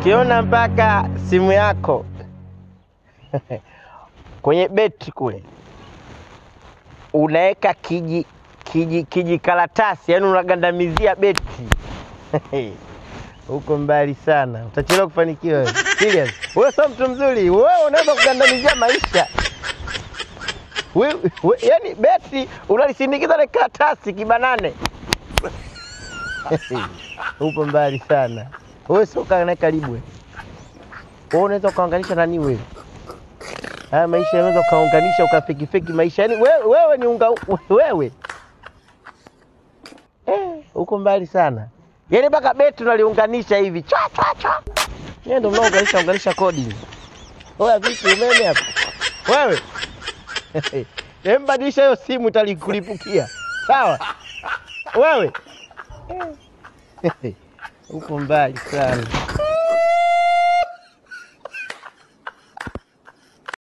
Ukiona mpaka simu yako kwenye beti kule unaweka kiji karatasi, yani unagandamizia beti huko mbali sana, utachelewa kufanikiwa wewe. Serious. Wewe sio mtu mzuri. Wewe unaweza kugandamizia maisha. Wewe yani beti unalisindikiza na karatasi kibanane. Huko mbali sana. Wewe sio kana karibu wewe. Wewe unaweza kuunganisha nani wewe? Haya maisha unaweza kaunganisha ukafiki maisha. Yani wewe ni wewe. Huko mbali sana. Yani mpaka beti unaliunganisha hivi. Chwa. Yeye ndio unaunganisha coding. Wewe vipi umeme hapa? Wewe. Mbadilisha hiyo simu italikulipukia. Sawa? Wewe. Huko mbali sana.